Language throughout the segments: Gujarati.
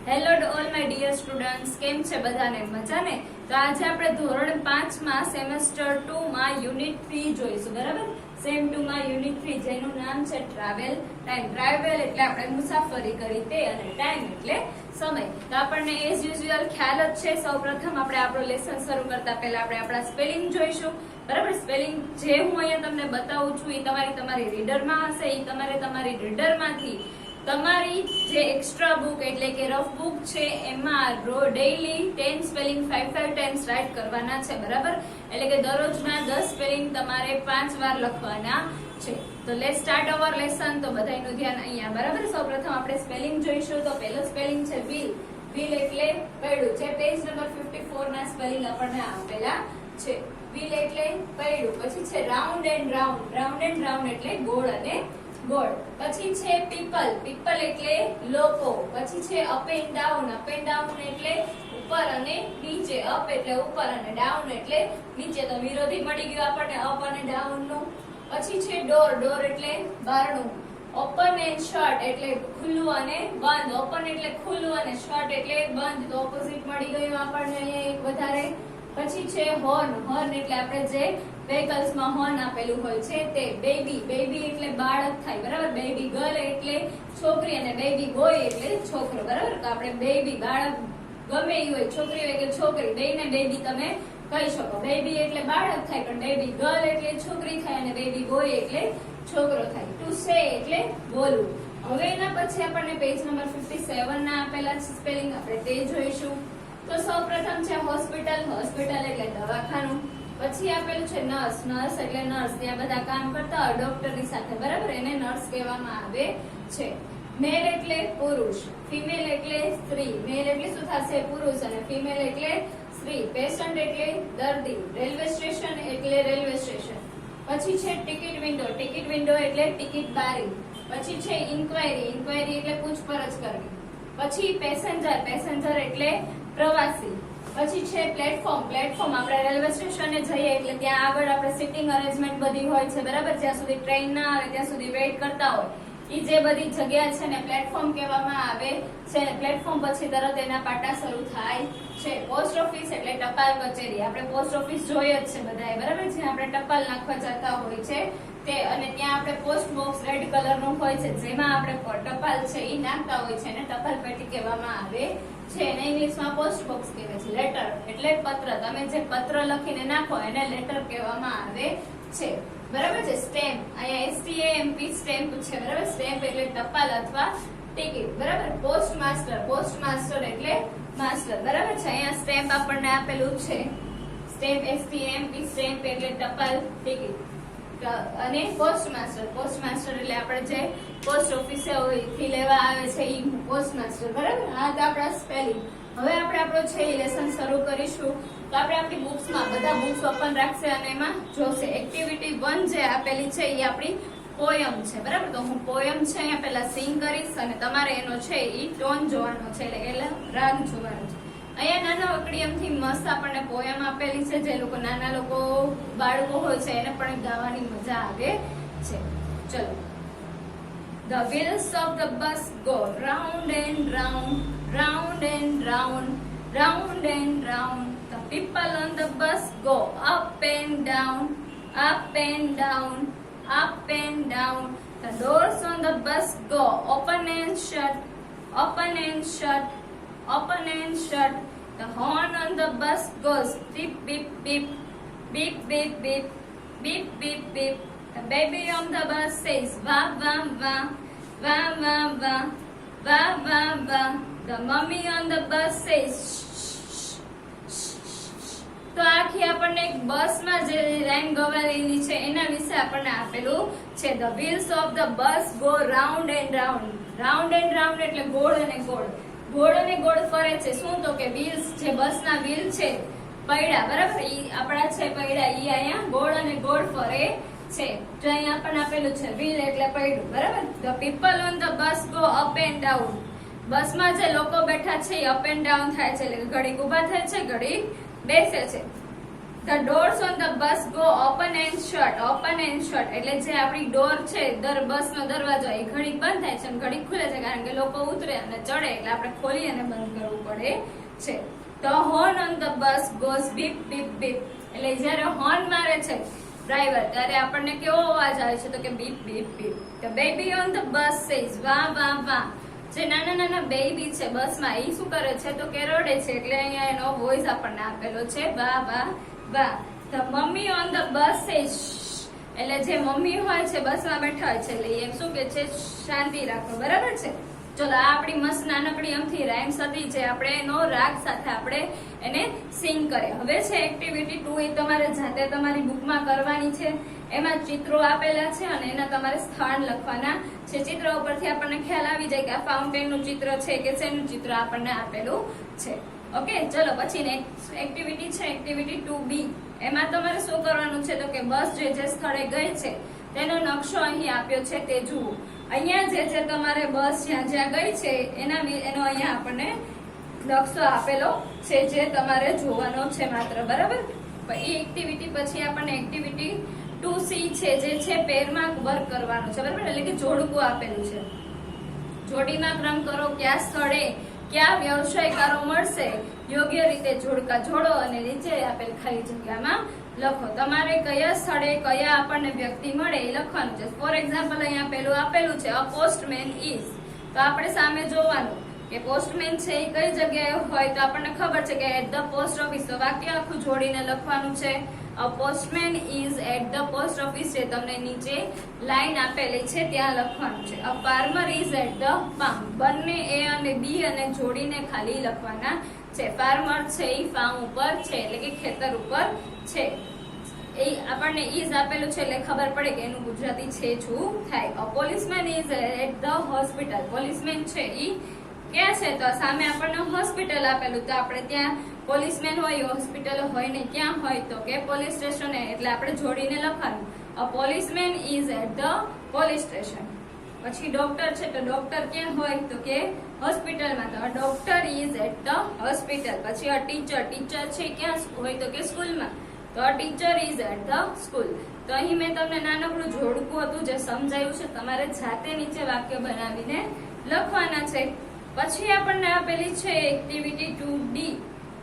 Hello to all my dear students, કેમ છે બધાને? મજા ને? તો આજે આપણે ધોરણ 5 માં સેમેસ્ટર 2 માં યુનિટ 3 જોઈશું, બરાબર? સેમ 2 માં યુનિટ 3 જેનું નામ છે ટ્રાવેલ ટાઈમ. ટ્રાવેલ એટલે આપણે મુસાફરી કરી તે, અને ટાઈમ એટલે સમય. તો આપણને એઝ યુઝ્યુઅલ ખ્યાલ જ છે. સૌપ્રથમ આપણે આપણો લેસન શરૂ કરતા પહેલા આપણે આપણા સ્પેલિંગ જોઈશું, બરાબર? સ્પેલિંગ જે હું અહીંયા તમને બતાવું છું એ તમારી રીડરમાં હશે. એ તમારે તમારી રીડરમાંથી તમારી જે એક્સ્ટ્રા બુક એટલે કે રફ બુક છે એમાં ડેઈલી 10 સ્પેલિંગ 5 ટાઈમ્સ રાઇટ કરવાના છે, બરાબર? એટલે કે દરરોજના 10 સ્પેલિંગ તમારે 5 વાર લખવાના છે. તો લેટ્સ સ્ટાર્ટ અવર લેસન. તો બધાયનું ધ્યાન અહીંયા, બરાબર? સૌપ્રથમ આપણે સ્પેલિંગ જોઈશું. તો પહેલો સ્પેલિંગ છે વ્હીલ. વ્હીલ એટલે પૈડું. જે પેજ નંબર 54 ના સ્પેલિંગ આપણને આપેલા છે. વ્હીલ એટલે પૈડું. પછી છે round and round. Round and round એટલે ગોળ અને ગોળ. પછી છે પીપલ. પીપલ એટલે લોકો. પછી છે up and down. Up and down એટલે ઉપર અને નીચે. અપ એટલે ઉપર અને ડાઉન એટલે નીચે. તો વિરોધી મળી ગયું આપણને અપ અને ડાઉન નું. પછી છે ડોર. ડોર એટલે બારણું. ઓપન એન્ડ શટ એટલે ખુલ્લું અને બંધ. ઓપન એટલે ખુલ્લું અને શટ એટલે બંધ. તો ઓપોઝિટ મળી ગયું આપણને અહીંયા એક વધારે. પછી છે હોર્ન. હોર્ન એટલે આપણે જે વેહિકલ્સ માં હોર્ન આપેલું હોય છે તે. બેબી. બેબી એટલે બાળક થાય, બરાબર? બેબી ગર્લ એટલે છોકરી અને બેબી બોય એટલે છોકરો, બરાબર? તો આપણે બેબી બાળક ગમે એ હોય, છોકરી હોય કે છોકરી, બેયને બેબી તમે કહી શકો. બેબી એટલે બાળક થાય, પણ બેબી ગર્લ એટલે છોકરી થાય અને બેબી બોય એટલે છોકરો થાય. ટુ સે એટલે બોલવું. હવે એના પછી આપણને પેજ નંબર 57 ના આપેલા છે સ્પેલિંગ, આપણે તે જોઈશું. તો સૌપ્રથમ છે હોસ્પિટલ. હોસ્પિટલ એટલે દવાખાનું. પછી આપેલું છે નર્સ. નર્સ એટલે નર્સ, ત્યાં બધા કામ કરતા હોય ડોક્ટરની સાથે, બરાબર? એને નર્સ કહેવામાં આવે છે. મેલ એટલે પુરુષ. ફિમેલ એટલે સ્ત્રી. મેલ એટલે શું થશે? પુરુષ. અને ફિમેલ એટલે સ્ત્રી. પેશન્ટ એટલે દર્દી. રેલવે સ્ટેશન એટલે રેલવે સ્ટેશન. પછી છે ટિકિટ વિન્ડો. ટિકિટ વિન્ડો એટલે ટિકિટ બારી. પછી છે ઇન્ક્વાયરી. ઇન્ક્વાયરી એટલે પૂછપરછ કરવી. પછી પેસેન્જર. પેસેન્જર એટલે પ્રવાસી. પછી છે પ્લેટફોર્મ. પ્લેટફોર્મ આપણે રેલવે સ્ટેશને જઈએ એટલે ત્યાં આગળ આપણે સિટિંગ અરેન્જમેન્ટ બધી હોય છે, બરાબર? જ્યાં સુધી ટ્રેન ના આવે ત્યાં સુધી વેઇટ કરતા હોય એ જે બધી જગ્યા છે ને પ્લેટફોર્મ કહેવામાં આવે છે. પ્લેટફોર્મ પછી તરત એના પાટા શરૂ થાય છે. પોસ્ટ ઓફિસ એટલે ટપાલ કચેરી. આપણે પોસ્ટ ઓફિસ જોઈએ જ છે બધાએ, બરાબર? જ્યાં આપણે ટપાલ નાખવા જતા હોય છે તે. અને ત્યાં આપણે પોસ્ટ બોક્સ રેડ કલર નું હોય છે જેમાં આપણે ટપાલ છે એ નાખતા હોય છે, અને ટપાલ પેટી કહેવામાં આવે છે. એને ઇંગ્લિશમાં પોસ્ટ બોક્સ કહેવાય છે. લેટર એટલે પત્ર. તમે જે પત્ર લખીને નાખો એને લેટર કહેવામાં આવે છે, બરાબર છે? સ્ટેમ્પ. અહીંયા STAMP સ્ટેમ્પ છે, બરાબર? સ્ટેમ્પ એટલે ટપાલ અથવા ટિકિટ, બરાબર? Post master. પોસ્ટ માસ્ટર એટલે માસ્ટર, બરાબર છે? અહીંયા સ્ટેમ્પ આપણને આપેલું છે. સ્ટેમ્પ STAMP સ્ટેમ્પ એટલે ટપાલ ટિકિટ. અને પોસ્ટ માસ્ટર. પોસ્ટ માસ્ટર એટલે આપણે જે પોસ્ટ ઓફિસે થી લેવા આવે છે એ પોસ્ટ માસ્ટર, બરાબર? આ તો આપણા સ્પેલિંગ. હવે આપણે આપણો છે લેસન શરૂ કરીશું. તો આપણે આપણી બુક્સમાં બધા બુક્સ ઓપન રાખશે અને એમાં જોશે. એક્ટિવિટી 1 જે આપેલી છે એ આપણી પોયમ છે, બરાબર? તો હું પોયમ છે અહીંયા પહેલા સિંગ કરીશ અને તમારે એનો છે એ ટોન જોવાનો છે, એટલે રાગ જોવાનો છે. અહીંયા નાના અકડીયમથી મસ્ત આપણને પોયમ આપેલી છે. જે લોકો નાના લોકો બાળકો હોય છે એને પણ ગાવાની મજા આવે છે. ચલો. The wheels of the bus go round and round, round and round, round and round. The people on the bus go up and down, up and down, up and down. The doors on the bus go open and shut, open and shut, open and shut. The horn on the bus goes beep beep beep, beep beep beep, beep beep beep. The baby on the bus says wah wah wah, wah wah wah, wah wah wah. The mummy on the bus says shh shh shh. તો આખી આપણને એક બસમાં જે લાઈન ગવાયેલી છે એના વિશે આપણને આપેલું છે. The wheels of the bus go round and round. Round and round એટલે ગોળ અને ગોળ. ગોળ અને ગોળ ફરે છે. શું? તો કે વ્હીલ્સ, જે બસના વ્હીલ છે પૈડા, બરાબર? ઈ આપણા છે પૈડા, ઈ અહીંયા ગોળ અને ગોળ ફરે છે. જો અહીંયા આપણને આપેલું છે વ્હીલ એટલે પૈડું, બરાબર? The people on the bus go up and down. બસમાં જે લોકો બેઠા છે એ અપ એન્ડ ડાઉન થાય છે, એટલે ઘડીક ઊભા થાય છે, ઘડીક બેસે છે. The doors on the bus go open and shut. Open and shut એટલે જે આપણી ડોર છે, બસનો દરવાજો એ ઘડીક બંધ થાય છે અને ઘડીક ખુલે છે, કારણ કે લોકો ઉતરે અને ચડે એટલે આપણે ખોલી અને બંધ કરવું પડે છે. The horn on the bus goes beep beep beep. એટલે જ્યારે હોર્ન મારે છે ડ્રાઈવર ત્યારે આપણને કેવો અવાજ આવે છે તો કે beep beep beep. The baby on the bus says વાહ વાહ વાહ. જે નાના નાના બેબી છે બસમાં એ શું કરે છે તો કે રડે છે, એટલે અહીંયા એનો વોઇસ આપણને આપેલો છે વાહ વાહ વાહ. The mummy on the bus says એટલે જે મમ્મી હોય છે બસમાં બેઠા હોય છે એટલે એમ શું કે છે શાંતિ રાખો, બરાબર છે. ચલો આ આપણી મસ્ત નાનકડી અમથી રાઇમ્સ હતી જે આપણે એનો રાગ સાથે આપણે એને સિંગ કરે. હવે છે એક્ટિવિટી 2, એ તમારે જાતે તમારી બુકમાં કરવાની છે. એમાં ચિત્રો આપેલા છે અને એના તમારે સ્થાન લખવાના છે. ચિત્ર ઉપરથી આપણને ખ્યાલ આવી જાય કે આ ફાઉન્ટેનનું ચિત્ર છે કે શેનું ચિત્ર આપણને આપેલું છે. ઓકે, ચલો પછી નેક્સ્ટ એક્ટિવિટી છે એક્ટિવિટી 2B. એમાં તમારે શું કરવાનું છે તો કે બસ જે સ્થળે ગઈ છે તેનો નકશો અહીં આપ્યો છે તે જુઓ. અહીંયા જે તમારે બસ જ્યાં ગઈ છે એનો અહીંયા આપણને નકશો આપેલો છે જે તમારે જોવાનો છે માત્ર, બરાબર. એ એક્ટિવિટી પછી આપણને એક્ટિવિટી 2C છે જે છે પેરમાં વર્ક કરવાનું છે, બરાબર. એટલે કે જોડકું આપેલું છે. જોડીમાં ક્રમ કરો, કયા સ્થળે કયા વ્યવસાયકારો મળશે, યોગ્ય રીતે જોડકા જોડો અને નીચે આપેલ ખાલી જગ્યામાં લખો. તમારે કયા સ્થળે કયા આપણને વ્યક્તિ મળે એ લખવાનું છે. ફોર એક્ઝામ્પલ અહીંયા પેલું આપેલું છે અ પોસ્ટમેન ઇઝ, તો આપણે સામે જોવાનું કે પોસ્ટમેન છે એ કઈ જગ્યાએ હોય તો આપણને ખબર છે કે એટ ધ પોસ્ટ ઓફિસ, તો વાક્ય આખું જોડીને લખવાનું છે. A postman is at the post office છે તમને નીચે લાઈન આપેલી છે ત્યાં લખવાનું છે. A farmer is at the farm, બંને એ અને બી અને જોડીને ખાલી લખવાના છે. ફાર્મર છે એ ફાર્મ ઉપર છે એટલે કે ખેતર ઉપર છે. એ આપણને ઇઝ આપેલું છે એટલે ખબર પડે કે એનું ગુજરાતી છે શું થાય. A policeman is at the hospital, policeman છે ઈ ક્યાં છે તો સામે આપણને હોસ્પિટલ આપેલું, તો આપણે ત્યાં પોલીસમેન હોય હોસ્પિટલ હોય ને ક્યાં હોય તો કે પોલીસ સ્ટેશન, એટલે આપણે જોડીને લખવાનું. A policeman is at the police station. પછી ડોક્ટર છે તો ડોક્ટર ક્યાં હોય તો કે હોસ્પિટલમાં, તો doctor is at the hospital. પછી અ ટીચર છે ક્યાં હોય તો કે સ્કૂલમાં, તો a teacher is at the school. તો અહીં મેં તમને નાનકડું જોડકું હતું જે સમજાયું છે, તમારે જાતે નીચે વાક્ય બનાવીને લખવાના છે. પછી આપણને આપેલી છે એક્ટિવિટી 2D.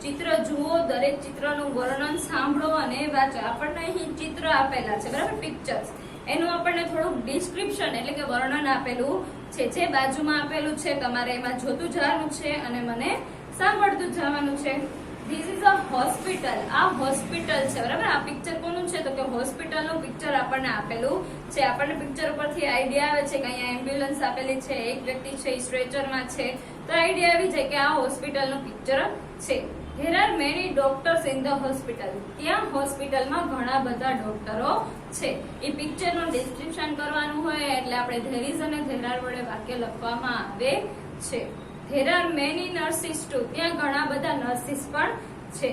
ચિત્ર જુઓ, દરેક ચિત્રનું વર્ણન સાંભળો અને વાંચો. આપણને અહીં ચિત્ર આપેલા છે, બરાબર, પિક્ચર્સ. એનું આપણને થોડુંક ડિસ્ક્રિપ્શન એટલે કે વર્ણન આપેલું છે જે બાજુમાં આપેલું છે. તમારે એમાં જોતું જવાનું છે અને મને સાંભળતું જવાનું છે. ધીસ ઇઝ અ હોસ્પિટલ, આ હોસ્પિટલ છે, બરાબર. આ પિક્ચર કોનું છે તો કે હોસ્પિટલનું પિક્ચર આપણને આપેલું છે. આપણને પિક્ચર ઉપરથી આઈડિયા આવે છે કે અહીંયા એમ્બ્યુલન્સ આપેલી છે, એક વ્યક્તિ છે એ સ્ટ્રેચરમાં છે, તો આઈડિયા આવી જાય કે આ હોસ્પિટલનું પિક્ચર છે. There are many doctors in the hospital. ત્યાં હોસ્પિટલમાં ઘણા બધા ડોક્ટરો છે. એ પિક્ચરનું ડિસ્ક્રિપ્શન કરવાનું હોય એટલે આપણે there is અને there are વડે વાક્ય લખવામાં આવે છે. There are many nurses too. ત્યાં ઘણા બધા નર્સિસ પણ છે.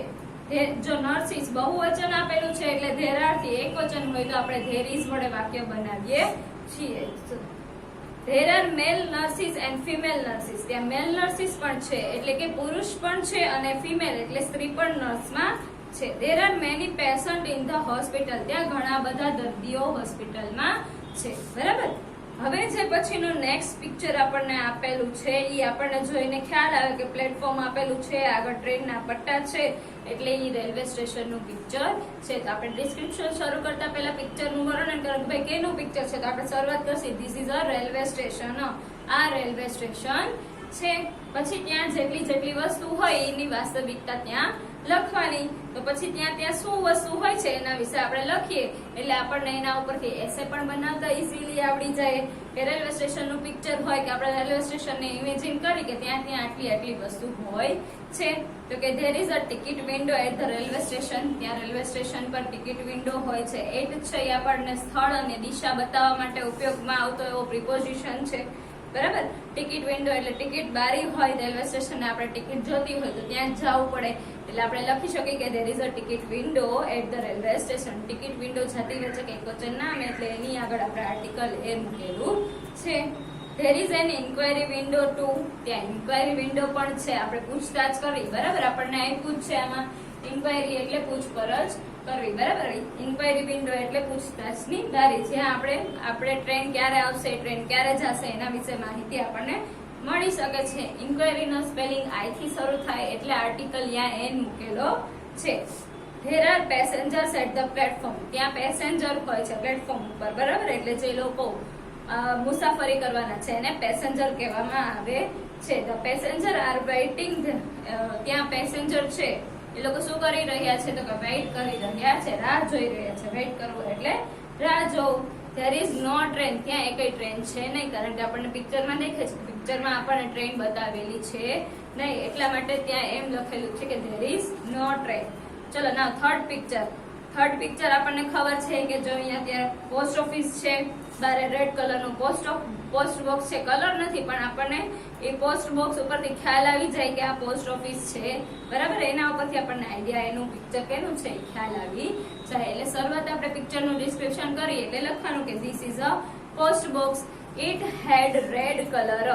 જો નર્સિસ બહુવચન આપેલું છે એટલે there are થી એકવચન હોય તો આપણે there is વડે વાક્ય બનાવીએ છીએ. There are male nurses and female nurses. ત્યાં મેલ નર્સિસ પણ છે એટલે કે પુરુષ પણ છે અને ફિમેલ એટલે સ્ત્રી પણ નર્સમાં છે. There are many patients in the hospital. ત્યાં ઘણા બધા દર્દીઓ હોસ્પિટલમાં છે, બરાબર. હવે જે પછીનું નેક્સ્ટ પિક્ચર આપણને આપેલું છે એ આપણને જોઈને ખ્યાલ આવે કે પ્લેટફોર્મ આપેલું છે, આગળ ટ્રેનના પટ્ટા છે એટલે એ રેલવે સ્ટેશનનું પિક્ચર છે. તો આપણે ડિસ્ક્રિપ્શન શરૂ કરતા પહેલા પિક્ચરનું વર્ણન કરો કે ભાઈ કેનું પિક્ચર છે, તો આપણે શરૂઆત કરશું this is a railway station. આ રેલવે સ્ટેશન છે. પછી ત્યાં જેટલી વસ્તુ હોય એની વાસ્તવિકતા ત્યાં લખવાની. તો પછી ત્યાં શું વસ્તુ હોય છે એના વિશે આપણે લખીએ એટલે આપણને એના ઉપરથી એસે પણ બનાવતા ઇઝીલી આવડી જાય કે રેલવે સ્ટેશનનું પિક્ચર હોય કે આપણે રેલવે સ્ટેશનને ઇમેજિન કરી કે ત્યાં આટલી વસ્તુ હોય છે. તો કે there is a ticket window at the railway station. ત્યાં રેલવે સ્ટેશન પર ટિકિટ વિન્ડો હોય છે. એટ છે એ આપણને સ્થળ અને દિશા બતાવવા માટે ઉપયોગમાં આવતો એવો પ્રિપોઝિશન છે, બરાબર. ટિકિટ વિન્ડો એટલે ટિકિટ બારી હોય રેલવે સ્ટેશને આપણે ટિકિટ જોતી હોય તો ત્યાં જવું પડે એટલે આપણે લખી શકીએ કે there is a ticket window at the railway station. Ticket window જતી રહે છે કે એકવચન નામ એટલે એની આગળ આપણે આર્ટિકલ એ મૂકેલું છે. there is an inquiry window too. ત્યાં ઇન્ક્વાયરી વિન્ડો પણ છે. આપણે પૂછતાછ કરી, બરાબર, આપણને આપ્યું જ છે આમાં ઇન્ક્વાયરી એટલે પૂછપરછ કરવી, બરાબર. ઇન્ક્વાયરી વિન્ડો એટલે પૂછતાછની બારી, જ્યાં આપણે ટ્રેન ક્યારે આવશે, ટ્રેન ક્યારે જશે એના વિશે માહિતી આપણને મળી શકે છે. ઇન્ક્વાયરી નો સ્પેલિંગ આઈ થી શરૂ થાય એટલે આર્ટિકલ યા એન મૂકેલો છે. There are passengers at the platform. ત્યાં પેસેન્જર હોય છે પ્લેટફોર્મ ઉપર, બરાબર. એટલે જે લોકો મુસાફરી કરવાના છે એને પેસેન્જર કહેવામાં આવે છે. The passenger are waiting. ત્યાં પેસેન્જર છે એ લોકો શું કરી રહ્યા છે તો કે વેઇટ કરી રહ્યા છે, રાહ જોઈ રહ્યા છે. વેઇટ કરવું એટલે રાહ જોવું. There is no train. ત્યાં એકય ટ્રેન છે નહીં, કારણ કે આપણને પિક્ચરમાં દેખાય છે, પિક્ચરમાં આપણને ટ્રેન બતાવેલી છે નહીં, એટલા માટે ત્યાં એમ લખેલું છે કે there is no train. ચલો ના થર્ડ પિક્ચર આપણને ખબર છે કે જો અહીંયા ત્યાં પોસ્ટ ઓફિસ છે, બારે રેડ કલરનું પોસ્ટ બોક્સ છે. કલર નથી પણ આપણને એ પોસ્ટ બોક્સ ઉપરથી ખ્યાલ આવી જાય કે આ પોસ્ટ ઓફિસ છે, બરાબર. એના ઉપરથી આપણને આઈડિયા એનું પિક્ચર કેનું છે ખ્યાલ આવી જાય. એટલે શરૂઆત આપણે પિક્ચરનું ડિસ્ક્રિપ્શન કરીએ એટલે લખવાનું કે this is a post box. It head red colour.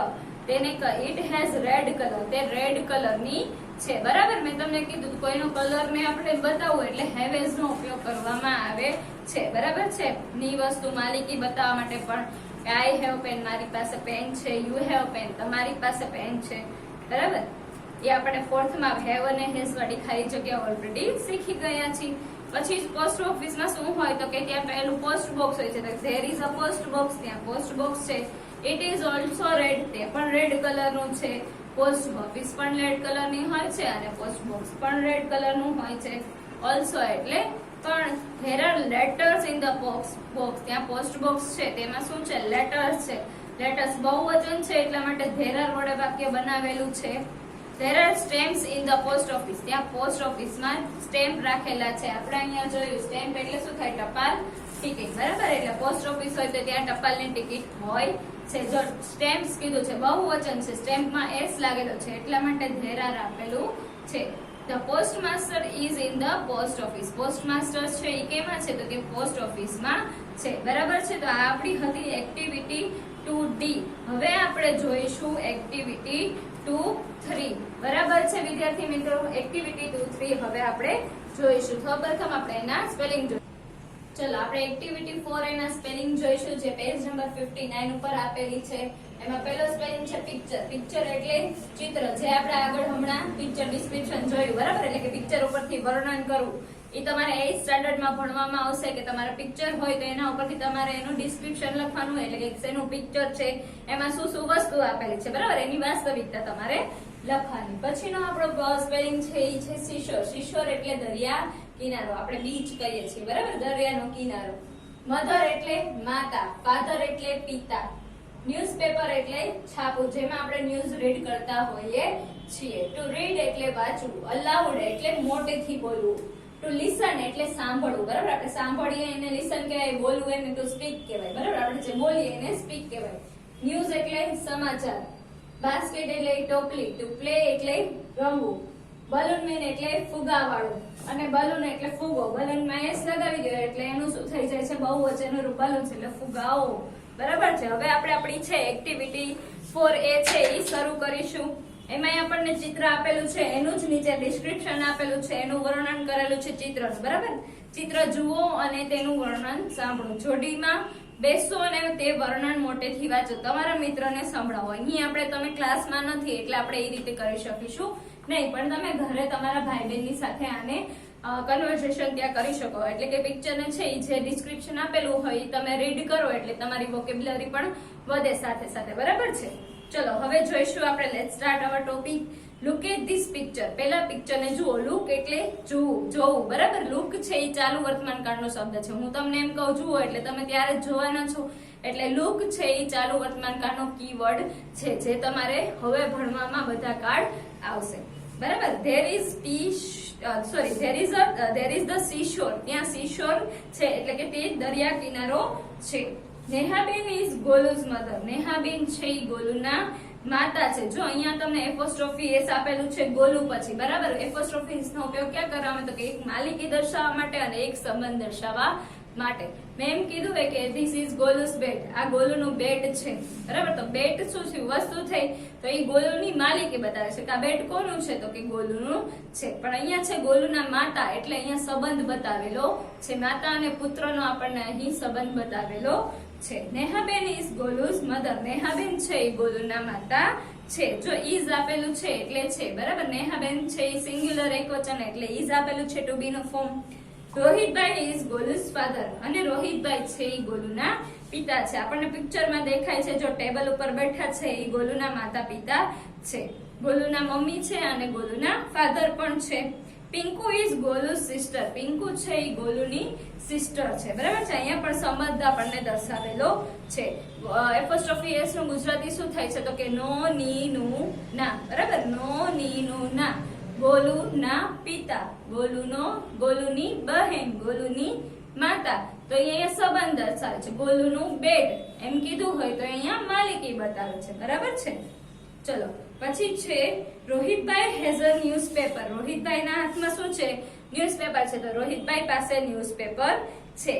It has red colour. તે રેડ કલરની છે, બરાબર. મેં તમને કીધું કોઈનો કલર ને આપણે બતાવવું એટલે હેવ એઝ નો ઉપયોગ કરવામાં આવે છે, બરાબર છે. ની વસ્તુ માલિકી બતાવવા માટે પણ આઈ હેવ પેન, મારી પાસે પેન છે. યુ હેવ પેન, તમારી પાસે પેન છે, બરાબર. એ આપણે ફોર્થમાં હેવ અને હેઝ વાળી ખાલી જગ્યા ઓલરેડી શીખી ગયા છીએ. પછી પોસ્ટ ઓફિસમાં શું હોય તો કે ત્યાં પહેલું પોસ્ટ બોક્સ હોય છે. There is a post box. ત્યાં પોસ્ટ બોક્સ છે. It is also red. તે પણ રેડ કલરનું છે. પોસ્ટ ઓફિસ પણ રેડ કલરની હોય છે અને પોસ્ટ બોક્સ પણ રેડ કલરનું હોય છે. ઓલ્સો એટલે પણ. There are letters in the box. ત્યાં પોસ્ટ બોક્સ છે તેમાં શું છે લેટર્સ છે. લેટર્સ બહુવચન છે એટલા માટે ધેર આર વડે વાક્ય બનાવેલું છે. There are stamps in the post office. ત્યાં પોસ્ટ ઓફિસમાં સ્ટેમ્પ રાખેલા છે. આપણે અહીંયા જોયું સ્ટેમ્પ એટલે શું થાય ટપાલ ટિકિટ, બરાબર. એટલે પોસ્ટ ઓફિસ હોય તો ત્યાં ટપાલની ટિકિટ હોય છે. જો સ્ટેમ્પ્સ કીધું છે બહુવચન છે, સ્ટેમ્પમાં એસ લાગેલો છે એટલા માટે ધેર આર આપેલું છે. The post master is in the post office. Post master છે એ કેમાં છે તો કે પોસ્ટ ઓફિસમાં છે, બરાબર છે. તો આ આપણી હતી એક્ટિવિટી 2D. હવે આપણે જોઈશું એક્ટિવિટી 2-3, બરાબર છે વિદ્યાર્થી મિત્રો. એક્ટિવિટી 2-3 હવે આપણે જોઈશું. સૌપ્રથમ આપણે એના સ્પેલિંગ જોઈશું. ચલો આપણે એક્ટિવિટી 4 એના સ્પેલિંગ જોઈશું, જે પેજ નંબર 59 ઉપર આપેલી છે. એમાં પહેલો સ્પેલિંગ છે પિક્ચર. પિક્ચર એટલે ચિત્ર, જે આપણે આગળ હમણાં પિક્ચર ડિસ્ક્રિપ્શન જોયું, બરાબર. એટલે કે પિક્ચર ઉપરથી વર્ણન કરવું. એ તમારે 8th સ્ટાન્ડર્ડમાં ભણવામાં આવશે કે તમારે પિક્ચર હોય તો એના ઉપરથી તમારે એનું ડિસ્ક્રિપ્શન લખવાનું, એટલે કે શેનું પિક્ચર છે, એમાં શું શું વસ્તુ આપેલી છે, બરાબર. એની વાસ્તવિકતા તમારે લખવાની. પછીનો આપણો સ્પેલિંગ છે એ છે સીશોર. સીશોર એટલે દરિયા કિનારો, આપણે બીચ કહીએ છીએ, બરાબર. દરિયાનો કિનારો. મધર એટલે માતા. ફાધર એટલે પિતા. ન્યૂઝપેપર એટલે છાપું, જેમાં આપણે ન્યૂઝ રીડ કરતા હોઈએ છીએ. ટુ રીડ એટલે વાંચવું. અલાઉડ એટલે મોટેથી બોલવું. ટુ લિસન એટલે સાંભળવું, બરાબર. આપણે સાંભળીએ એને લિસન કહેવાય, બોલવું એને ટુ સ્પીક કહેવાય, બરાબર. આપણે જે બોલીએ એને સ્પીક કહેવાય. ન્યૂઝ એટલે સમાચાર. બાસ્કેટ એટલે ટોપલી. ટુ પ્લે એટલે રમવું. બલૂન મેન એટલે ફુગાવાળું, અને બલૂન એટલે ફુગો. બલૂનમાં એસ લગાવી દો એટલે એનું શું થઈ જાય છે બહુવચનનું રૂપ બલૂન છે, એટલે ફુગાઓ, બરાબર છે. હવે આપણે આપણી છે એક્ટિવિટી 4A છે એ શરૂ કરીશું. એમાં આપણને ચિત્ર આપેલું છે, એનું જ નીચે ડિસ્ક્રિપ્શન આપેલું છે, એનું વર્ણન કરેલું છે ચિત્રનું, બરાબર. ચિત્ર જુઓ અને તેનું વર્ણન સાંભળો. જોડીમાં બેસો અને તે વર્ણન મોટેથી વાંચો. તમારા મિત્રને સંભળાવો. અહીં આપણે તમે ક્લાસમાં નથી એટલે આપણે એ રીતે કરી શકીશું નહીં, પણ તમે ઘરે તમારા ભાઈ બહેનની સાથે આને કન્વર્સેશન ત્યાં કરી શકો. એટલે કે પિક્ચરને છે એ જે ડિસ્ક્રિપ્શન આપેલું હોય તમે રીડ કરો એટલે તમારી વોકેબ્યુલરી પણ વધે સાથે સાથે, બરાબર છે. ચલો હવે જોઈશું આપણે. Let's start our topic. Look at this picture. પહેલા પિક્ચરને જુઓ. લુક એટલે જોવું, બરાબર. લુક છે એ ચાલુ વર્તમાન કાળનો શબ્દ છે. હું તમને એમ કહું જુઓ એટલે તમે ત્યારે જ જોવાના છો, એટલે લુક છે એ ચાલુ વર્તમાન કાળનો કીવર્ડ છે, જે તમારે હવે ભણવામાં બધા કાળ આવશે, બરાબર. There is the seashore. ત્યાં સીશોર છે એટલે કે તે દરિયા કિનારો છે. નેહાબેન ઇઝ ગોલુઝ મધર. નેહાબેન છે એ ગોલુના માતા છે. જો અહીંયા તમને એપોસ્ટ્રોફી એસ આપેલું છે ગોલુ પછી, બરાબર. એપોસ્ટ્રોફી એસ નો ઉપયોગ ક્યાં કરવામાં તો કે એક માલિકી દર્શાવવા માટે અને એક સંબંધ દર્શાવવા માટે. મેં એમ કીધું હોય કે ધીસ ઇઝ ગોલુસ બેટ, આ ગોલુનું બેટ છે, બરાબર. તો બેટ શું છે? વસ્તુ થઈ, તો એ ગોલુની માલિકી બતાવે છે કે આ બેટ કોનું છે? તો કે ગોલુનું છે. પણ અહીંયા છે ગોલુના માતા, એટલે અહીંયા સંબંધ બતાવેલો છે. માતા અને પુત્રનો આપણને અહીં સંબંધ બતાવેલો છે. નેહાબેન ઇઝ ગોલુસ મધર, નેહાબેન છે એ ગોલુના માતા છે. જો ઈઝ આપેલું છે એટલે છે, બરાબર. નેહાબેન છે એ સિંગ્યુલર એકવચન એટલે ઈઝ આપેલું છે ટુ બી નું form. Rohitbhai is Golu's father, અને રોહિતભાઈ છે એ ગોલુના પિતા છે. આપણને પિક્ચરમાં દેખાય છે જો ટેબલ ઉપર બેઠા છે એ ગોલુના માતા પિતા છે. ગોલુના મમ્મી છે અને ગોલુના ફાધર પણ છે. પિંકુ ઇઝ ગોલુસ સિસ્ટર, પિંકુ છે એ ગોલુની સિસ્ટર છે, બરાબર છે. અહીંયા પણ સંબંધ આપણને દર્શાવેલો છે. એપોસ્ટ્રોફી એસ નું ગુજરાતી શું થાય છે? તો કે નો ની નું ના, બરાબર. નો ની નું ના, ગોલુના પિતા, ગોલુની બહેન, ગોલુની માતા. તો અહીંયા સંબંધ દર્શાવે છે. ગોલુનું બેડ એમ કીધું હોય તો અહીંયા માલિકી બતાવે છે, બરાબર છે. ચલો પછી છે રોહિતભાઈ હેઝ અ ન્યૂઝપેપર. રોહિતભાઈના હાથમાં શું છે? ન્યૂઝપેપર છે. તો રોહિતભાઈ પાસે ન્યૂઝપેપર છે.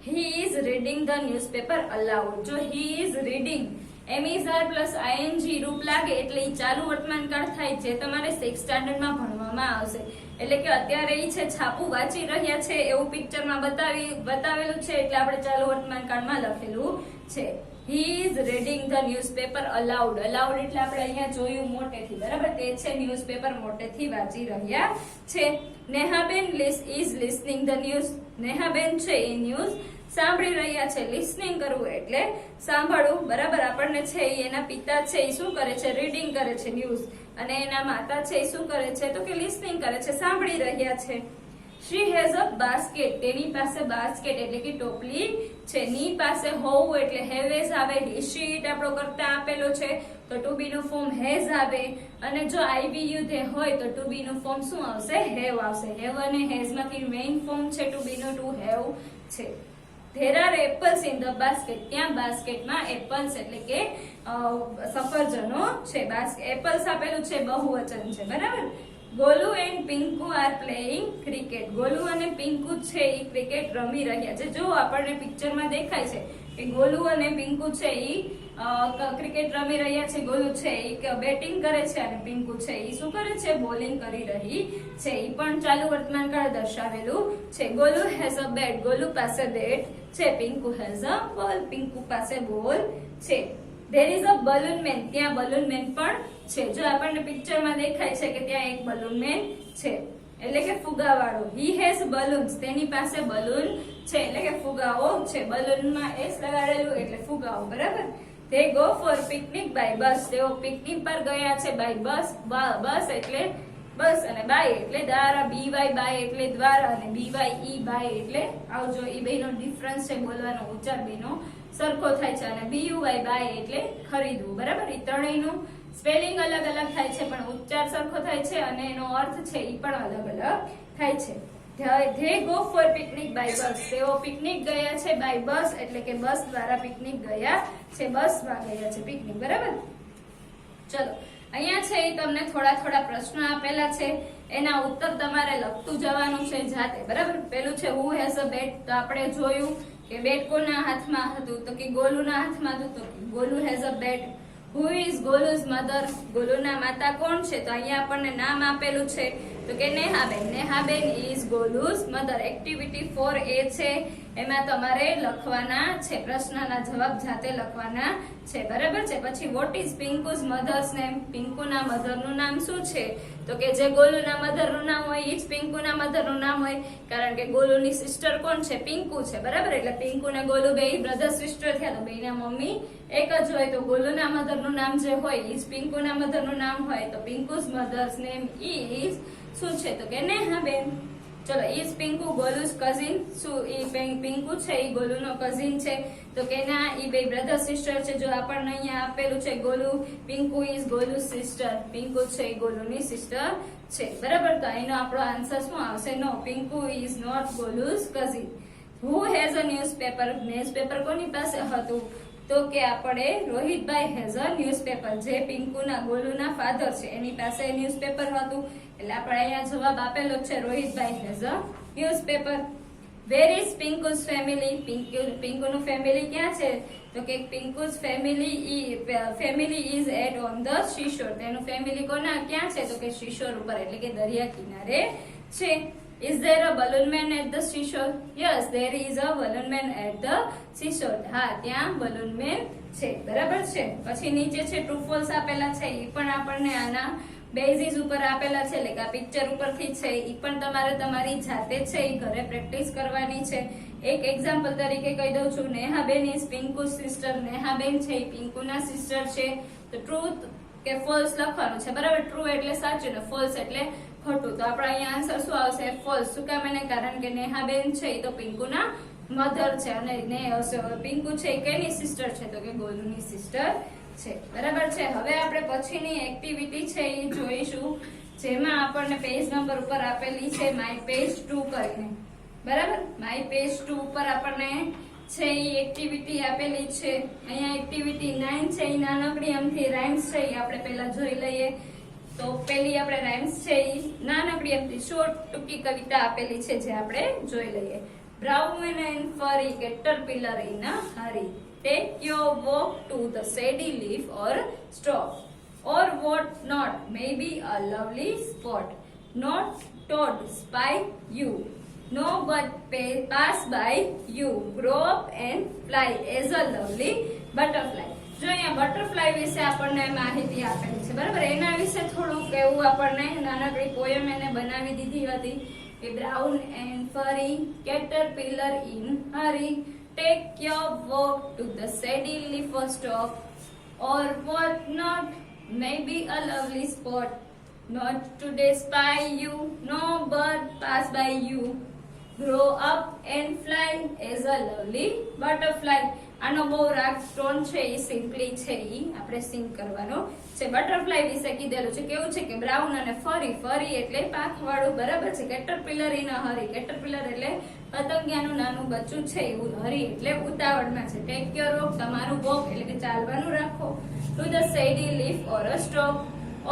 He is reading the newspaper aloud. જો he is reading MER plus ING રૂપ લાગે એટલે એ ચાલુ વર્તમાન કાળ થાય, જે તમારે 6th સ્ટાન્ડર્ડમાં ભણવામાં આવશે. એટલે કે અત્યારે એ છે છાપું વાંચી રહ્યા છે એવું પિક્ચરમાં બતાવેલું છે, એટલે આપણે ચાલુ વર્તમાન કાળમાં લખેલું છે. He is reading the newspaper allowed. Allowed એટલે આપણે અહીંયા જોયું મોટેથી, બરાબર. તે છે ન્યૂઝપેપર મોટેથી વાંચી રહ્યા છે. નેહાબેન ઇઝ લિસનિંગ ધ ન્યૂઝ. નેહાબેન છે એ ન્યૂઝ સાંભળી રહ્યા છે. લિસનિંગ કરવું એટલે સાંભળવું, બરાબર. આપણને છે એના પિતા છે એ શું કરે છે? રીડિંગ કરે છે ન્યૂઝ, અને એના માતા છે એ શું કરે છે? તો કે લિસનિંગ કરે છે, સાંભળી રહ્યા છે. She has a basket. તેની પાસે બાસ્કેટ એટલે કે ટોપલી છે. ની પાસે હોવું એટલે હેવેઝ આવે. શીટ આપણો કરતા આપેલો છે તો ટુ બી નું ફોર્મ હેઝ આવે. અને જો IBU તે હોય તો ટુ બી નું ફોર્મ શું આવશે? હેવ આવશે. હેવ અને હેઝ માંથી મેઇન ફોર્મ છે ટુ બી નું, ટુ હેવ છે. There are apples in the basket. ત્યાં બાસ્કેટમાં એપલ્સ એટલે કે સફરજનો છે. એપલ્સ આપેલું છે, બહુવચન છે, બરાબર. Golu and Pinku are playing cricket. Golu અને પિંકુ છે એ ક્રિકેટ રમી રહ્યા છે. જો આપણને પિક્ચરમાં દેખાય છે કે ગોલુ અને પિંકુ છે એ ક્રિકેટ રમી રહ્યા છે. ગોલુ છે એ બેટિંગ કરે છે અને પિંકુ છે એ શું કરે છે? બોલિંગ કરી રહી છે. એ પણ ચાલુ વર્તમાન કાળ દર્શાવેલું છે. ગોલુ હેઝ અ બેટ. ગોલુ પાસે બેટ છે. પિંકુ હેઝ અ બોલ. પિંકુ પાસે બોલ છે. There is a balloon man. ત્યાં balloon man પણ છે. જો આપણને પિક્ચરમાં દેખાય છે કે ત્યાં એક balloon man છે, એટલે કે ફુગાવાળો. He has balloons. તેની પાસે બલૂન છે એટલે કે ફુગાઓ છે. બલૂનમાં S લગાડેલું એટલે ફુગાઓ, બરાબર. They go for picnic by bus. તેઓ પિકનિક પર ગયા છે by bus. બસ એટલે બસ અને બાય એટલે દ્વારા. BY બાય એટલે દ્વારા અને BYE બાય એટલે આવજો. એ બેનો ડિફરન્સ છે, બોલવાનો ઉચ્ચાર બેનો સરખો થાય છે. અને BUY બાય એટલે ખરીદવું, બરાબર. એ ત્રણેયનું સ્પેલિંગ અલગ અલગ થાય છે પણ ઉચ્ચાર સરખો થાય છે અને એનો અર્થ છે એ પણ અલગ અલગ થાય છે. They go for picnic by bus. તેઓ પિકનિક ગયા છે by bus એટલે કે બસ દ્વારા પિકનિક ગયા છે. બસમાં ગયા છે પિકનિક, બરાબર. ચલો અહીંયા છે એ તમને થોડા પ્રશ્નો આપેલા છે, એના ઉત્તર તમારે લખતું જવાનું છે જાતે, બરાબર. પેલું છે who has a bat. તો આપણે જોયું કે બેટ કોના હાથમાં હતું? તો કે ગોલુના હાથમાં હતું. તો Golu has a bat. Who is Golu's mother? ગોલુના માતા કોણ છે? તો અહીંયા આપણને નામ આપેલું છે તો કે નેહાબેન. નેહાબેન is Golu's mother. Activity 4A છે, એમાં તમારે લખવાના છે, પ્રશ્નના જવાબ જાતે લખવાના છે, બરાબર છે. પછી what is Pinku's mother's name? પિંકુના મધરનું નામ શું છે? તો કે જે ગોલુના મધરનું નામ હોય એ જ પિંકુના મધરનું નામ હોય, કારણ કે ગોલુની સિસ્ટર કોણ છે? પિંકુ છે, બરાબર. એટલે પિંકુ ને ગોલુ બે બ્રધર સિસ્ટર થયા, તો બેના મમ્મી એક જ હોય. તો ગોલુના મધરનું નામ જે હોય એ જ પિંકુના મધરનું નામ હોય. તો પિંકુઝ મધર્સ નેમ ઇઝ શું છે? તો કે નેહાબેન. ચલો ઇઝ પિંકુ ગોલુઝ કઝિન? શું એ પિંકુ છે એ ગોલુનો કઝિન છે? તો કે ના, એ બે બ્રધર સિસ્ટર છે. જો આપણને અહીંયા આપેલું છે ગોલુ, પિંકુ ઇઝ ગોલુઝ સિસ્ટર. પિંકુ છે એ ગોલુની સિસ્ટર છે, બરાબર. તો એનો આપણો આન્સર શું આવશે? No, Pinku is not Golu's cousin. Who has a newspaper? Newspaper કોની પાસે હતું? તો કે આપણે રોહિતભાઈ હેઝ અ ન્યૂઝપેપર. જે પિંકુના ગોલુના ફાધર છે એની પાસે ન્યૂઝપેપર હતું, એટલે આપણે અહીંયા જવાબ આપેલો છે રોહિતભાઈ has a newspaper. Where is Pinku's family? પિંકુનું ફેમિલી ક્યાં છે? તો કે Pinku's family is at on the seashore. તેનું ફેમિલી ક્યાં છે? તો કે સીશોર ઉપર એટલે કે દરિયા કિનારે છે. Is there a balloon man at the seashore? Yes, there is a balloon man at the seashore. હા, ત્યાં balloon man છે. બરાબર છે. પછી નીચે છે ટ્રુ ફોલ્સ આપેલા છે. એ પણ આપણને આના બેઝિસ ઉપર આપેલા છે, એટલે કે આ પિક્ચર ઉપરથી છે. એ પણ તમારે તમારી જાતે છે એ ઘરે પ્રેક્ટિસ કરવાની છે. એક એક્ઝામ્પલ તરીકે કહી દઉં છું. નેહાબેન ઇઝ પિંકુસ સિસ્ટર. નેહાબેન છે એ પિંકુના સિસ્ટર છે. તો ટ્રુ કે ફોલ્સ લખવાનું છે. બરાબર. ટ્રુ એટલે સાચું ને ફોલ્સ એટલે ખોટું. તો આપણે અહીંયા આન્સર શું આવશે? ફોલ્સ. શું કામ? એને કારણ કે નેહાબેન છે એ તો પિંકુના મધર છે અને પિંકુ છે એ કઈની સિસ્ટર છે? તો કે ગોલુની સિસ્ટર છે. બરાબર છે. હવે આપણે પછીની એક્ટિવિટી છે એ જોઈશું, જેમાં આપણને પેજ નંબર ઉપર આપેલી છે માય પેજ 2 કરીને. બરાબર. માય પેજ 2 ઉપર આપણને છે એ એક્ટિવિટી આપેલી છે. અહીંયા એક્ટિવિટી 9 છે એ નાનકડી અમથી રાઇમ્સ છે એ આપણે પહેલા જોઈ લઈએ. તો પેલી આપણે રાઇમ્સ છે એ નાનકડી અમથી શોર્ટ ટૂંકી કવિતા આપેલી છે જે આપણે જોઈ લઈએ. બ્રાઉન એન્ડ ફરી Caterpillar in a Hari, take your walk to the shady leaf or stop, or what not, maybe a lovely spot, not toad spy you, no but pass by you, grow up and fly as a lovely butterfly. જો અહીંયા બટરફ્લાય વિશે આપણને માહિતી આપેલી છે. બરાબર. એના વિશે થોડુંક એવું આપણને નાનકડી પોયમ એને બનાવી દીધી હતી કે બ્રાઉન એન્ડ ફરી Caterpillar in Hari, take your walk to the shady leaf or stop, or what not, maybe a lovely spot, not today spy you, no bird pass by you, grow up and fly as a lovely butterfly. આનો બહુ રાગ ટોન છે એ સિમ્પલી છે એ આપણે સિંગ કરવાનો છે. બટરફ્લાય વિશે કીધેલું છે. કેવું છે કે બ્રાઉન અને ફરી એટલે પાંખવાળું. બરાબર છે. Caterpillar in a Hari, Caterpillar એટલે પતંગિયાનું નાનું બચ્ચું છે એવું. હરી એટલે ઉતાવળમાં છે. ટેક યોર વોક, તમારું વોક એટલે કે ચાલવાનું રાખો. To the shady leaf or a stop,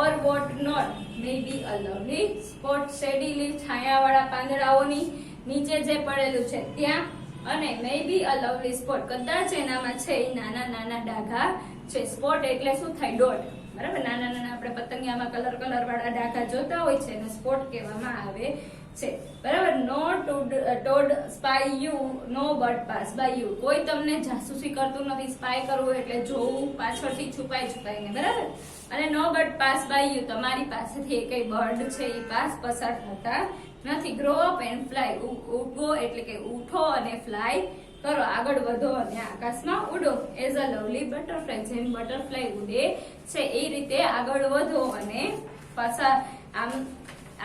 or what not, may be a lovely spot. Shady leaf છાયાવાળા પાંદડાઓની નીચે જે પડેલું છે ત્યાં, અને મે બી અ લવલી સ્પોટ કદાચ એનામાં છે એ નાના નાના ડાઘા છે. સ્પોટ એટલે શું થાય? ડોટ. બરાબર. નાના નાના આપણે પતંગિયામાં કલર વાળા ડાઘા જોતા હોય છે એને સ્પોટ કહેવામાં આવે છે. બરાબર. No toad spy you, no bird pass by you. કોઈ તમને જાસૂસી કરતું નથી. સ્પાય કરવું એટલે જોવું પાછળથી છુપાઈને. બરાબર. અને નો બર્ડ પાસ બાય યુ, તમારી પાસેથી એકય બર્ડ છે એ પસાર થતા નથી. ગ્રો અપ એન્ડ ફ્લાય, ઉગો એટલે કે ઉઠો અને ફ્લાય કરો, આગળ વધો અને આકાશમાં ઉડો. એઝ અ લવલી બટરફ્લાય, જેમ બટરફ્લાય ઉડે છે એ રીતે આગળ વધો અને પાછા આમ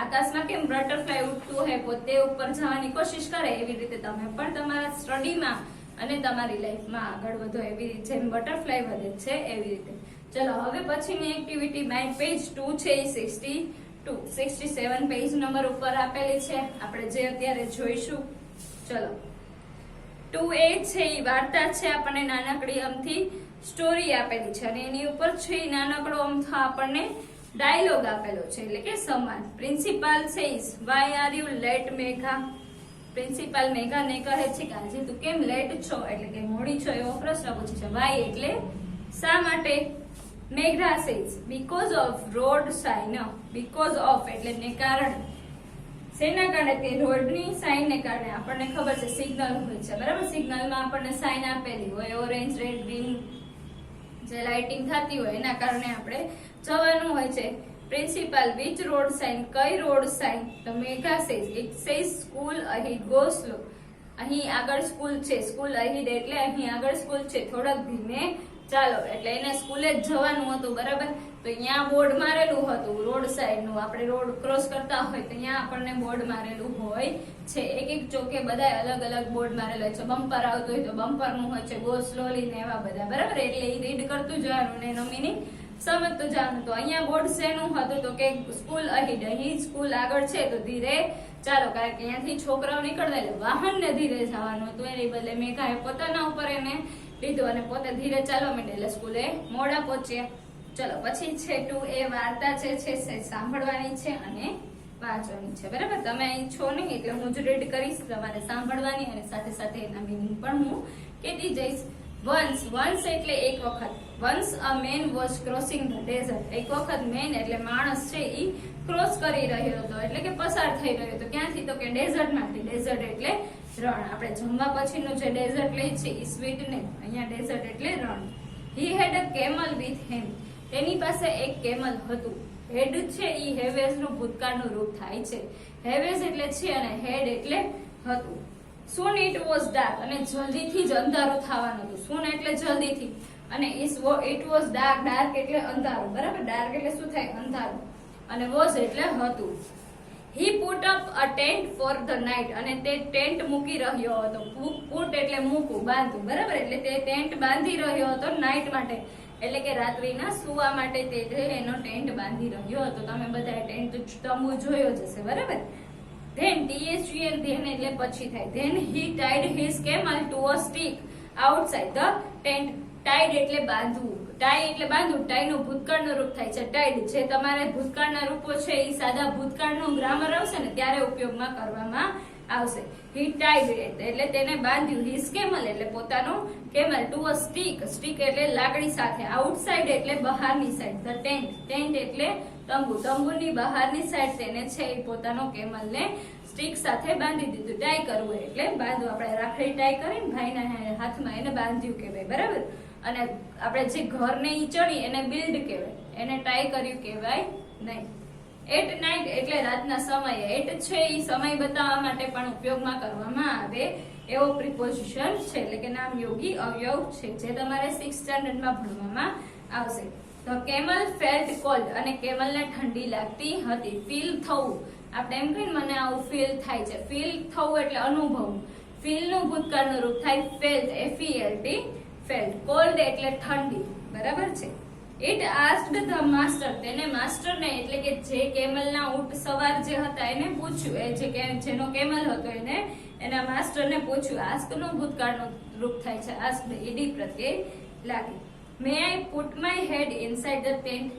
આકાશમાં કેમ બટરફ્લાય ઉડતું હોય પોતે ઉપર જવાની કોશિશ કરે એવી રીતે તમે પણ તમારા સ્ટડીમાં અને તમારી લાઈફમાં આગળ વધો. એવી રીતે જેમ બટરફ્લાય વધે છે એવી રીતે. ચલો હવે પછીની એક્ટિવિટી માય પેજ 2 છે એ 67 પેજ નંબર ઉપર આપેલી છે. આપણે જે અત્યારે જોઈશું. ચલો 2A છે એ વાર્તા છે. આપણને નાનકડી અમથી સ્ટોરી આપેલી છે અને એની ઉપર છે એ નાનકડો અમથો આપણને ડાયલોગ આપેલો છે એટલે કે સમાન. Principal says, why are you late Megha? Principal મેઘાને કહે છે કે આજે તું કેમ લેટ છો એટલે કે મોડી છો એવો પ્રશ્ન પૂછે છે. વાય એટલે શા માટે? Megha says because of road sign. Because of એટલે ને કારણે. શેના કારણે? કે રોડની સાઇન ને કારણે. આપણને ખબર છે સિગ્નલ હોય છે. બરાબર. સિગ્નલમાં આપણને સાઇન આપેલી હોય, ઓરેન્જ, રેડ, ગ્રીન જે લાઇટિંગ થતી હોય એના કારણે આપણે જવાનું હોય છે. Principal which road sign? કઈ રોડ સાઇન? તો Megha says it says school ahead go slow. અહીં આગળ સ્કૂલ છે. સ્કૂલ અહીડ એટલે અહીં આગળ સ્કૂલ છે, થોડાક ધીમે ચાલો. એટલે એને સ્કૂલે જ જવાનું હતું. બરાબર. તો અહીંયા બોર્ડ મારેલું હતું રોડ સાઈડ નું. આપણે રોડ ક્રોસ કરતા હોય તો અહીંયા આપણને બોર્ડ મારેલું હોય છે. એક ચોકે બધા અલગ અલગ બોર્ડ મારેલા છે. બમ્પર આવતું હોય તો બમ્પર નું હોય છે, ગો સ્લોલી ને એવા બધા. બરાબર. એટલે એ રીડ કરતું જવાનું ને એનો મિનિંગ સમજતું જવાનું. તો અહીંયા બોર્ડ શેનું હતું? તો કે સ્કૂલ અહીડ, અહીં સ્કૂલ આગળ છે તો ધીરે ચાલો. કારણ કે અહીંયાથી છોકરાઓ નીકળતા એટલે વાહન ને ધીરે જવાનું હતું. એની બદલે મેઘાએ પોતાના ઉપર એને લીધું અને પોતે ધીરે ચાલવા માંડે એટલે સ્કૂલે મોડા પહોંચ્યા. ચલો પછી છે 2A વાર્તા છે સાંભળવાની છે અને વાંચવાની છે, બરાબર. તમે અહીં છો નહીં એટલે હું જ રીડ કરીશ, તમારે સાંભળવાની અને સાથે સાથે એના મીનિંગ પણ હું કહેતી જઈશ. વન્સ એટલે એક વખત. Once a man was crossing the desert. એક વખત મેન એટલે માણસ છે ઈ ક્રોસ કરી રહ્યો હતો, એટલે કે પસાર થઈ રહ્યો હતો. ક્યાંથી? તો કે ડેઝર્ટ માંથી. ડેઝર્ટ એટલે રણ. આપણે જમવા પછીનું જે ડેઝર્ટ લઈ છે ઈ સ્વીટ ને, અહીંયા ડેઝર્ટ એટલે રણ. હી હેડ અ કેમલ વિથ હિમ. તેની પાસે એક કેમલ હતું. હેડ છે ઈ હેવેઝ નું ભૂતકાળનું રૂપ થાય છે. હેવેઝ એટલે છે અને હેડ એટલે હતું. Soon it was dark. અને જલ્દીથી જ અંધારું થવાનું હતું. Soon એટલે જલ્દીથી અને it was dark. dark એટલે અંધારું, બરાબર. dark એટલે શું થાય? અંધારું. અને was એટલે હતું. He put up a tent for the night. અને તે ટેન્ટ મૂકી રહ્યો હતો. put એટલે મૂકવું, બાંધવું, બરાબર. એટલે તે ટેન્ટ બાંધી રહ્યો હતો નાઇટ માટે, એટલે કે રાત્રિના સુવા માટે તે એનો ટેન્ટ બાંધી રહ્યો હતો. તમે બધા ટેન્ટ તંબુ જોયો જ હશે, બરાબર. Then THEN એટલે પછી થાય. Then he tied his camel to a stick outside the tent. tied એટલે બાંધવું. tie એટલે બાંધવું. tie નું ભૂતકાળનું રૂપ થાય છે tied. જે તમારે ભૂતકાળના રૂપો છે એ સાદા ભૂતકાળનું ગ્રામર આવશે ને ત્યારે ઉપયોગમાં કરવામાં આવશે. he tied એટલે તેને બાંધ્યું. his camel એટલે પોતાનું camel to a stick. stick એટલે લાકડી સાથે. outside એટલે બહારની સાઈડ. the tent એટલે તંબુ. તંબુની બહારની સાઈડ તેને છે એ પોતાનો કેમલ ને સ્ટીક સાથે બાંધી દીધું. ટાઈ કરવું એટલે બાંધવું. આપણે રાખડી ટાઈ કરીને ભાઈના હાથમાં એને બાંધ્યું કહેવાય, બરાબર. અને આપણે જે ઘરને ઈ ચડી એને બિલ્ડ કહેવાય, એને ટાઈ કર્યું કહેવાય નહીં. એટ નાઇટ એટલે રાતના સમયે. એટ છે એ સમય બતાવવા માટે પણ ઉપયોગમાં કરવામાં આવે એવો પ્રિપોઝિશન છે, એટલે કે નામયોગી અવયવ છે, જે તમારે 6th સ્ટાન્ડર્ડમાં ભણવામાં આવશે. તો કેમલ ફેલ્ટ કોલ્ડ. અને કેમલને ઠંડી લાગતી હતી. ફીલ થવું. આપણે એમ કહીને મને આવું ફીલ થાય છે. ફીલ થવું એટલે અનુભવવું. ફીલ નું ભૂતકાળનું રૂપ થાય ફેલ્ટ. FELT felt. કોલ્ડ એટલે ઠંડી, બરાબર છે. It asked the master. તેને માસ્ટરને એટલે કે જે કેમલના ઊંટ સવાર જે હતા એને પૂછ્યું. એ જેનો કેમલ હતો એને એના માસ્ટરને પૂછ્યું. આસ્ક નું ભૂતકાળનું રૂપ થાય છે આસ્ક્ડ. ઈડી પ્રત્યે લાગી. May I put my head inside the tent.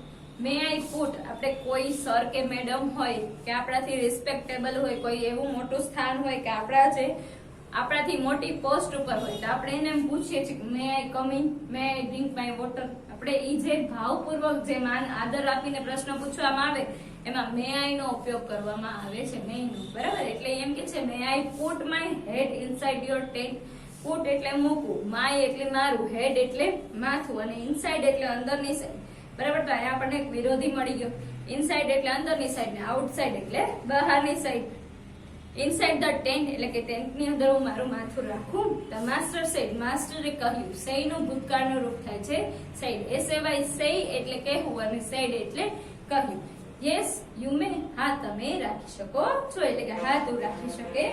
May I put આપણે કોઈ સર કે મેડમ હોય કે આપણાથી રિસ્પેક્ટેબલ હોય, કોઈ એવું મોટું સ્થાન હોય કે આપણાથી મોટી પોસ્ટ ઉપર હોય તો આપણે એને એમ પૂછીએ છીએ may I come in, may I drink my water. આપણે ઈ જે ભાવપૂર્વક જે માન આદર આપીને પ્રશ્ન પૂછવામાં આવે એમાં મે આઈ નો ઉપયોગ કરવામાં આવે છે. મે નો, બરાબર. એટલે એમ કે છે may I put my head inside your tent. Put એટલે મૂકવું, માય એટલે મારું, હેડ એટલે માથું અને ઇનસાઇડ એટલે અંદરની સાઈડ, બરાબર. તો અહીંયા આપણને એક વિરોધી મળી ગયો. ઇનસાઇડ એટલે અંદરની સાઈડ ને આઉટસાઇડ એટલે બહારની સાઈડ. ઇનસાઇડ ધ ટેન્ટ એટલે કે ટેન્ટની અંદર હું મારું માથું રાખું. The master sad. માસ્ટરે કહ્યું. સેઈ નું ભૂતકાળનું રૂપ થાય છે સેડ. SAY એટલે કહેવું અને સેડ એટલે કહ્યું. Yes you may. હા તમે રાખી શકો છો, એટલે કે હા તું રાખી શકે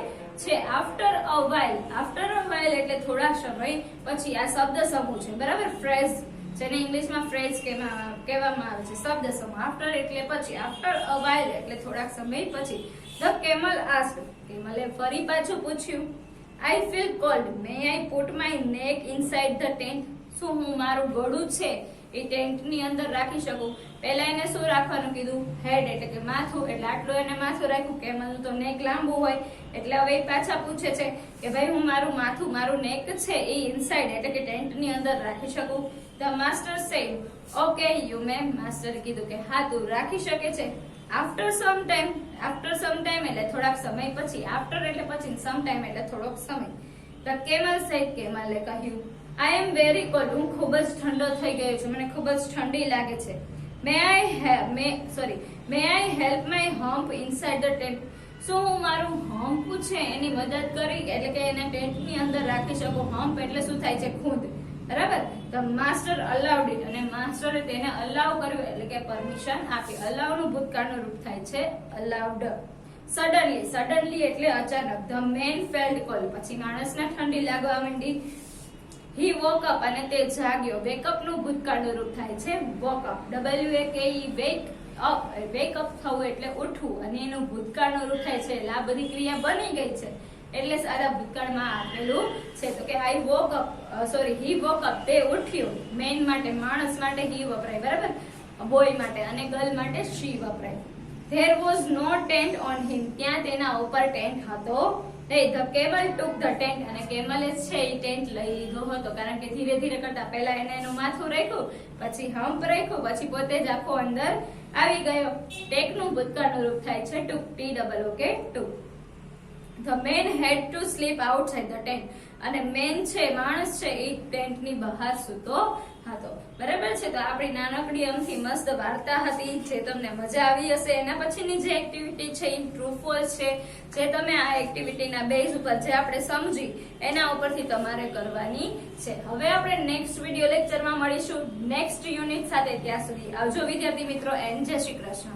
છે. After a while. After a while એટલે થોડા સમય પછી. આ શબ્દ સમૂહ છે, બરાબર. ફ્રેઝ જેને ઇંગ્લિશમાં ફ્રેઝ કહેવામાં આવે છે. શબ્દ સમૂહ. આફ્ટર એટલે પછી. આફ્ટર અ વાઇલ એટલે થોડાક સમય પછી. The camel asked. કેમલે ફરી પાછું પૂછ્યું. I feel cold. May I put my નેક ઇનસાઇડ ધ ટેન્ટ. શું હું મારું ગળું છે એ ટેન્ટની અંદર રાખી શકું? પહેલા એને શું રાખવાનું કીધું? હેડ એટલે કે માથું. એટલે આટલું એને માથું રાખ્યું. કેમલનું તો નેક લાંબુ હોય એટલે હવે પાછા પૂછે છે કે ભાઈ હું મારું માથું, મારું નેક છે એ ઇનસાઇડ એટલે કે ટેન્ટની અંદર રાખી શકું? The master said okay you may. માસ્ટરે કીધું કે હા તું રાખી શકે છે. After some time. After some time એટલે થોડાક સમય પછી. આફ્ટર એટલે પછી, સમ ટાઈમ એટલે થોડોક સમય. The camel sad. કેમલે કહ્યું આઈ એમ વેરી કોલ્ડ. હું ખૂબ જ ઠંડો થઈ ગયો છું, મને ખૂબ જ ઠંડી લાગે છે. May I help my hump inside the tent. શું હું મારું હમ્પ છે એની મદદ કરી એટલે કે એને ટેન્ટની અંદર રાખી શકું? હમ્પ એટલે શું થાય છે? ખૂંદ, બરાબર. The master allowed it. અને માસ્ટરે તેને અલાઉ કર્યું એટલે કે પરમિશન આપી. અલાઉ નું ભૂતકાળનું રૂપ થાય છે અલાઉડ. સડનલી. સડનલી એટલે અચાનક. The man felt cold. પછી માણસને ઠંડી લાગવા માંડી. He woke up. અને તે જાગ્યો. વેકઅપ નું ભૂતકાળનું રૂપ થાય છે woke up. WAKE wake up. Wake up થવું એટલે ઉઠવું અને એનું ભૂતકાળનું રૂપ થાય છે. એટલે આ બધી ક્રિયા બની ગઈ છે એટલે સારા ભૂતકાળમાં આપેલું છે. તો કે આઈ વોક અપ, હી વોક અપ. તે ઉઠ્યો. મેન માટે, માણસ માટે હી વપરાય, બરાબર. બોય માટે. અને ગર્લ માટે શી વપરાય. There was no tent on him. ત્યાં તેના ઉપર ટેન્ટ હતો નહીં. The camel took the tent. અને કેમલે છે એ ટેન્ટ લઈ લીધો હતો, કારણ કે ધીરે ધીરે કરતા પહેલા એને એનું માથું રાખ્યું, પછી હમ્પ રાખ્યું, પછી પોતે જ આખો અંદર આવી ગયો. ટેક નું ભૂતકાળનું રૂપ થાય છે took, took. The man had to sleep outside the tent. અને મેન છે, માણસ છે, એ ટેન્ટની બહાર સૂતો હતો. બરાબર છે. તો આપણી નાનકડી અમથી મસ્ત વાર્તા હતી, જે તમને મજા આવી હશે. એના પછીની જે એક્ટિવિટી છે એ ટ્રુ ફોલ્સ છે, જે તમે આ એક્ટિવિટીના બેઝ ઉપર જે આપણે સમજી એના ઉપરથી તમારે કરવાની છે. હવે આપણે નેક્સ્ટ વિડીયો લેક્ચરમાં મળીશું નેક્સ્ટ યુનિટ સાથે. ત્યાં સુધી આવજો વિદ્યાર્થી મિત્રો, એન્ડ જય શ્રી કૃષ્ણ.